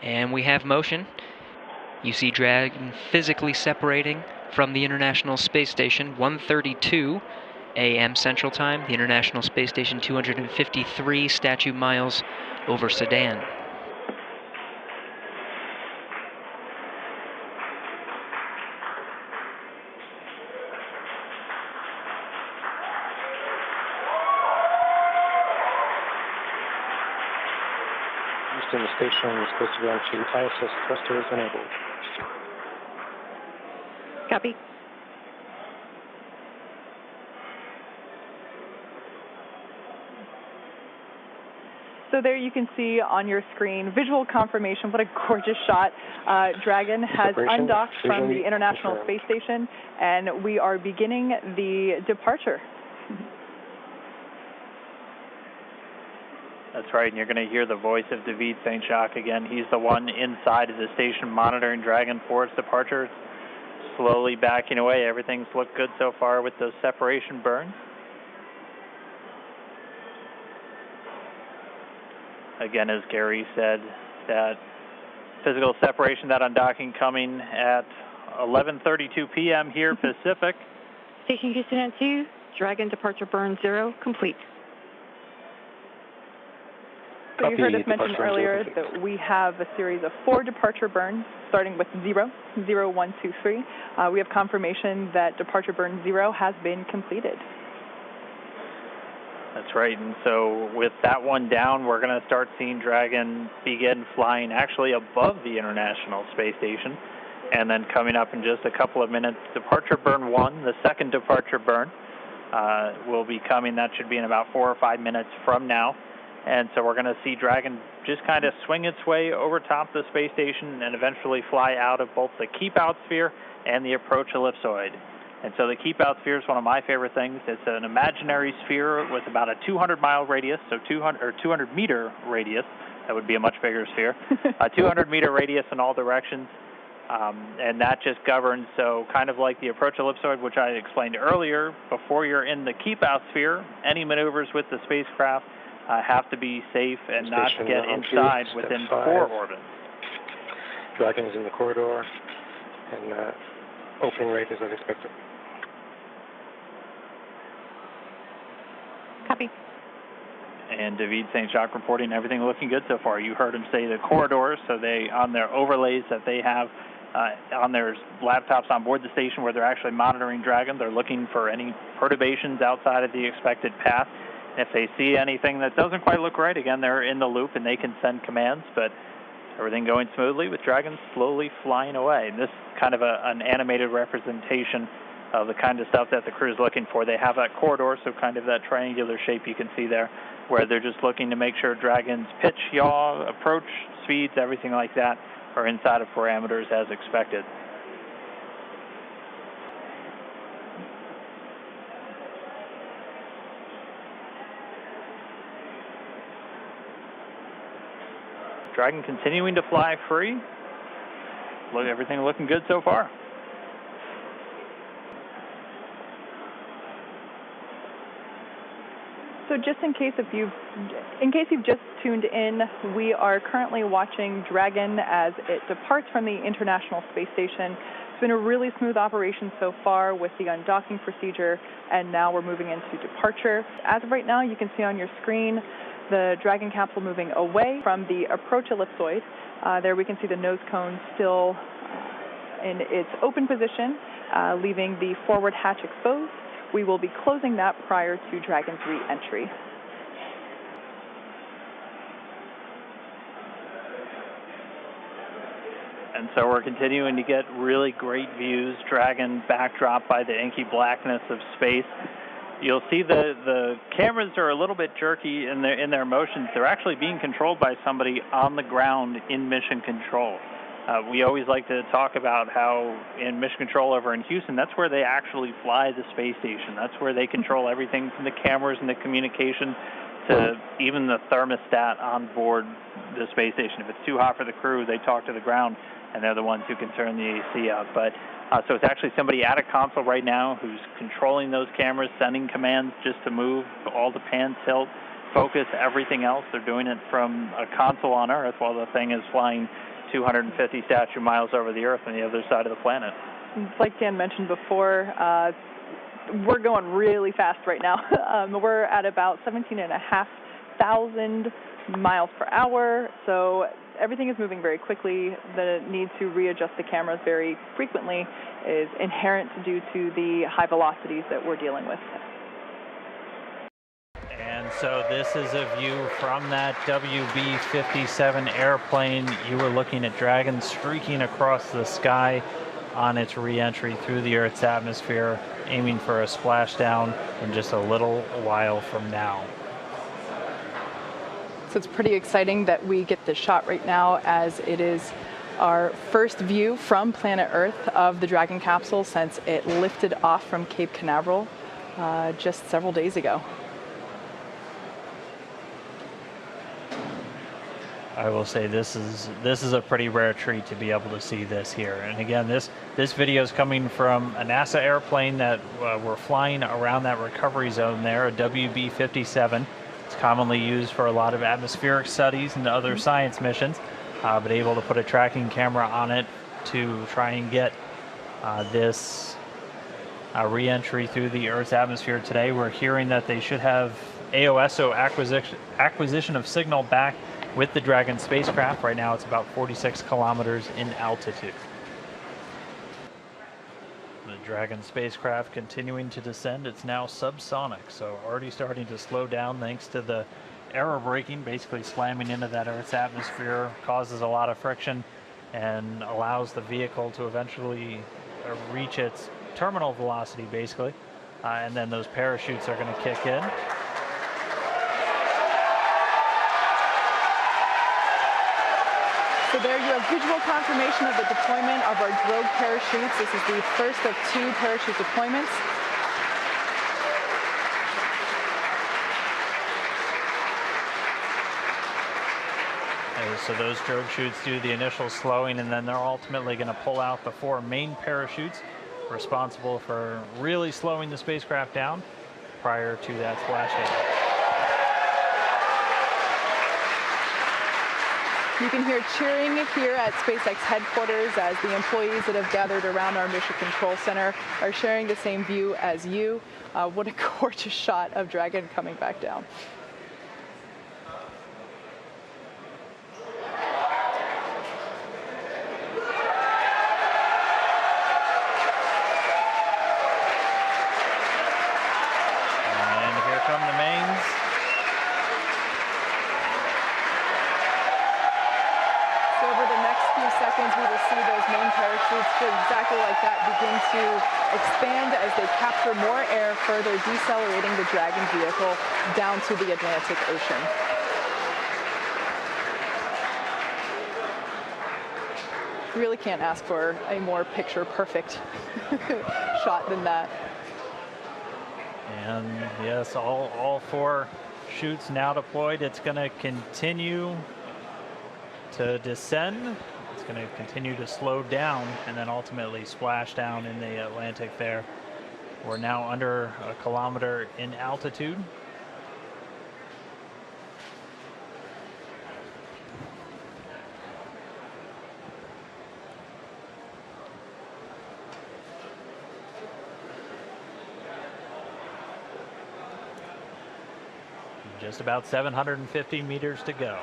And we have motion. You see Dragon physically separating from the International Space Station, 1:32 a.m. Central Time. The International Space Station, 253 statute miles over Sedan. Houston, the station is supposed to be on to ISS thrusters enabled. Copy. So there you can see on your screen visual confirmation. What a gorgeous shot. Dragon has undocked from the International Space Station, and we are beginning the departure. That's right, and you're going to hear the voice of David St. Jacques again. He's the one inside of the station monitoring Dragon for its departure. It's slowly backing away. Everything's looked good so far with those separation burns. Again, as Gary said, that physical separation, that undocking coming at 11:32 p.m. here Pacific. Station Houston at 2, Dragon departure burn 0, complete. So you heard us mention earlier that we have a series of 4 departure burns, starting with 0, 0, 1, 2, 3. We have confirmation that departure burn 0 has been completed. That's right, and so with that one down, we're going to start seeing Dragon begin flying actually above the International Space Station, and then coming up in just a couple of minutes, departure burn 1, the second departure burn, will be coming. That should be in about 4 or 5 minutes from now. And so we're going to see Dragon just kind of swing its way over top the space station and eventually fly out of both the keep-out sphere and the approach ellipsoid. And so the keep-out sphere is one of my favorite things. It's an imaginary sphere with about a 200-mile radius, so 200-meter radius. That would be a much bigger sphere. A 200-meter radius in all directions. And that just governs, so kind of like the approach ellipsoid, which I explained earlier, before you're in the keep-out sphere, any maneuvers with the spacecraft have to be safe and not get inside within 4 orbits. Dragon is in the corridor, and opening rate is as expected. Copy. And David St. Jacques reporting everything looking good so far. You heard him say the corridors, so they, on their overlays that they have on their laptops on board the station where they're actually monitoring Dragon, they're looking for any perturbations outside of the expected path. If they see anything that doesn't quite look right, again, they're in the loop and they can send commands, but everything going smoothly with Dragon slowly flying away. And this is kind of an animated representation of the kind of stuff that the crew is looking for. They have that corridor, so kind of that triangular shape you can see there, where they're just looking to make sure Dragon's pitch, yaw, approach, speeds, everything like that are inside of parameters as expected. Dragon continuing to fly free. Look, everything looking good so far. So just in case you've just tuned in, we are currently watching Dragon as it departs from the International Space Station. It's been a really smooth operation so far with the undocking procedure, and now we're moving into departure. As of right now, you can see on your screen the Dragon capsule moving away from the approach ellipsoid. There we can see the nose cone still in its open position, leaving the forward hatch exposed. We will be closing that prior to Dragon's re-entry. And so we're continuing to get really great views. Dragon backdrop by the inky blackness of space. You'll see the cameras are a little bit jerky in their motions. They're actually being controlled by somebody on the ground in mission control. We always like to talk about how in mission control over in Houston, that's where they actually fly the space station. That's where they control everything from the cameras and the communication to even the thermostat on board the space station. If it's too hot for the crew, they talk to the ground, and they're the ones who can turn the AC up. But so it's actually somebody at a console right now who's controlling those cameras, sending commands just to move all the pan tilt, focus everything else. They're doing it from a console on Earth while the thing is flying 250 statute miles over the Earth on the other side of the planet. Like Dan mentioned before, we're going really fast right now. We're at about 17,500 miles per hour, so everything is moving very quickly. The need to readjust the cameras very frequently is inherent due to the high velocities that we're dealing with. And so this is a view from that WB-57 airplane. You were looking at Dragon streaking across the sky on its re-entry through the Earth's atmosphere, aiming for a splashdown in just a little while from now. So it's pretty exciting that we get this shot right now, as it is our first view from planet Earth of the Dragon capsule since it lifted off from Cape Canaveral just several days ago. I will say this is a pretty rare treat to be able to see this here. And again, this video is coming from a NASA airplane that we're flying around that recovery zone there, a WB-57. It's commonly used for a lot of atmospheric studies and other science missions, but able to put a tracking camera on it to try and get this re-entry through the Earth's atmosphere today. We're hearing that they should have AOSO acquisition of signal back with the Dragon spacecraft. Right now it's about 46 kilometers in altitude. The Dragon spacecraft continuing to descend. It's now subsonic, so already starting to slow down thanks to the aero braking, basically slamming into that Earth's atmosphere, causes a lot of friction and allows the vehicle to eventually reach its terminal velocity, basically. And then those parachutes are going to kick in. So there you have visual confirmation of the deployment of our drogue parachutes. This is the first of 2 parachute deployments. So those drogue chutes do the initial slowing, and then they're ultimately going to pull out the 4 main parachutes responsible for really slowing the spacecraft down prior to that splashdown. You can hear cheering here at SpaceX headquarters as the employees that have gathered around our Mission Control Center are sharing the same view as you. What a gorgeous shot of Dragon coming back down. And here come the mains. Seconds, we will see those main parachutes exactly like that begin to expand as they capture more air, further decelerating the Dragon vehicle down to the Atlantic Ocean. You really can't ask for a more picture-perfect shot than that. And yes, all 4 chutes now deployed. It's going to continue to descend. It's going to continue to slow down and then ultimately splash down in the Atlantic there. We're now under 1 kilometer in altitude. Just about 750 meters to go.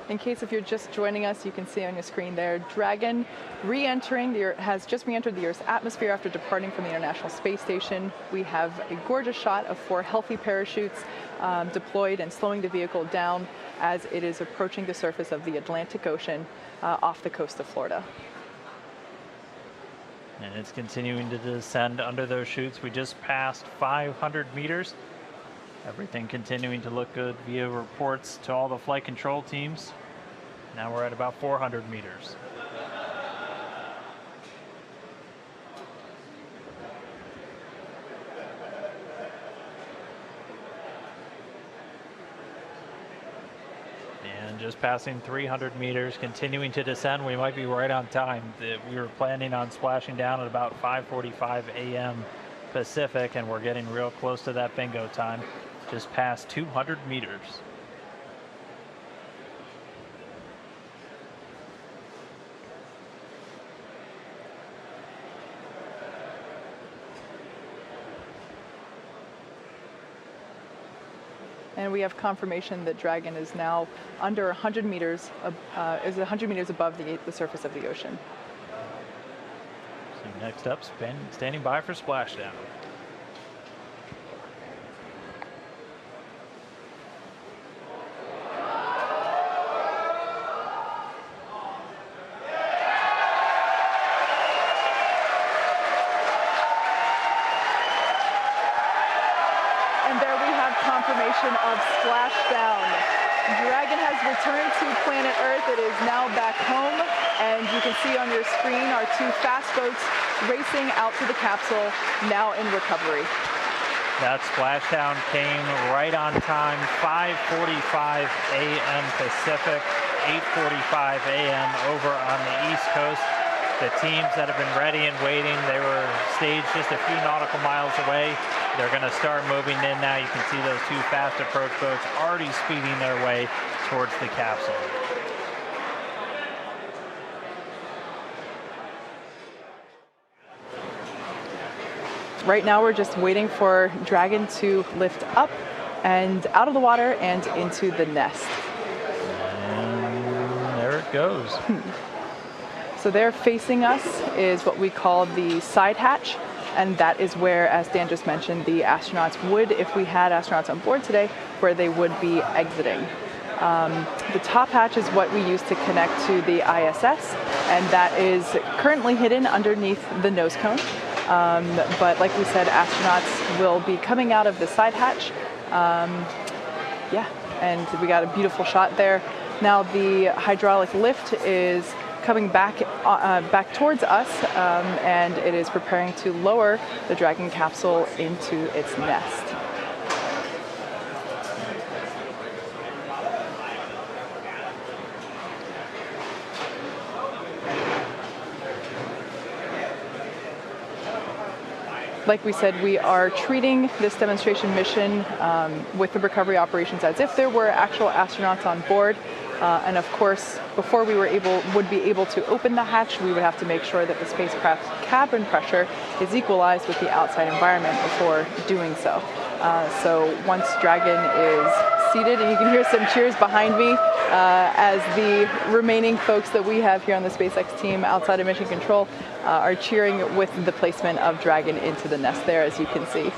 In case if you're just joining us, you can see on your screen there, Dragon has just re-entered the Earth's atmosphere after departing from the International Space Station. We have a gorgeous shot of 4 healthy parachutes deployed and slowing the vehicle down as it is approaching the surface of the Atlantic Ocean off the coast of Florida. And it's continuing to descend under those chutes. We just passed 500 meters. Everything continuing to look good via reports to all the flight control teams. Now we're at about 400 meters. And just passing 300 meters, continuing to descend. We might be right on time. We were planning on splashing down at about 5:45 a.m. Pacific, and we're getting real close to that bingo time. Just past 200 meters. And we have confirmation that Dragon is now under 100 meters, is 100 meters above the surface of the ocean. So next up, standing by for splashdown. Confirmation of splashdown. Dragon has returned to planet Earth. It is now back home, and you can see on your screen our two fast boats racing out to the capsule, now in recovery. That splashdown came right on time, 5:45 a.m. Pacific, 8:45 a.m. over on the East Coast. The teams that have been ready and waiting, they were staged just a few nautical miles away. They're going to start moving in now. You can see those two fast approach boats already speeding their way towards the capsule. Right now we're just waiting for Dragon to lift up and out of the water and into the nest. And there it goes. So there facing us is what we call the side hatch, and that is where, as Dan just mentioned, the astronauts would, if we had astronauts on board today, where they would be exiting. The top hatch is what we use to connect to the ISS, and that is currently hidden underneath the nose cone. But like we said, astronauts will be coming out of the side hatch. Yeah, and we got a beautiful shot there. Now the hydraulic lift is coming back towards us, and it is preparing to lower the Dragon capsule into its nest. Like we said, we are treating this demonstration mission with the recovery operations as if there were actual astronauts on board. And of course, before we would be able to open the hatch, we would have to make sure that the spacecraft cabin pressure is equalized with the outside environment before doing so. So once Dragon is seated, and you can hear some cheers behind me as the remaining folks that we have here on the SpaceX team outside of mission control are cheering with the placement of Dragon into the nest there, as you can see.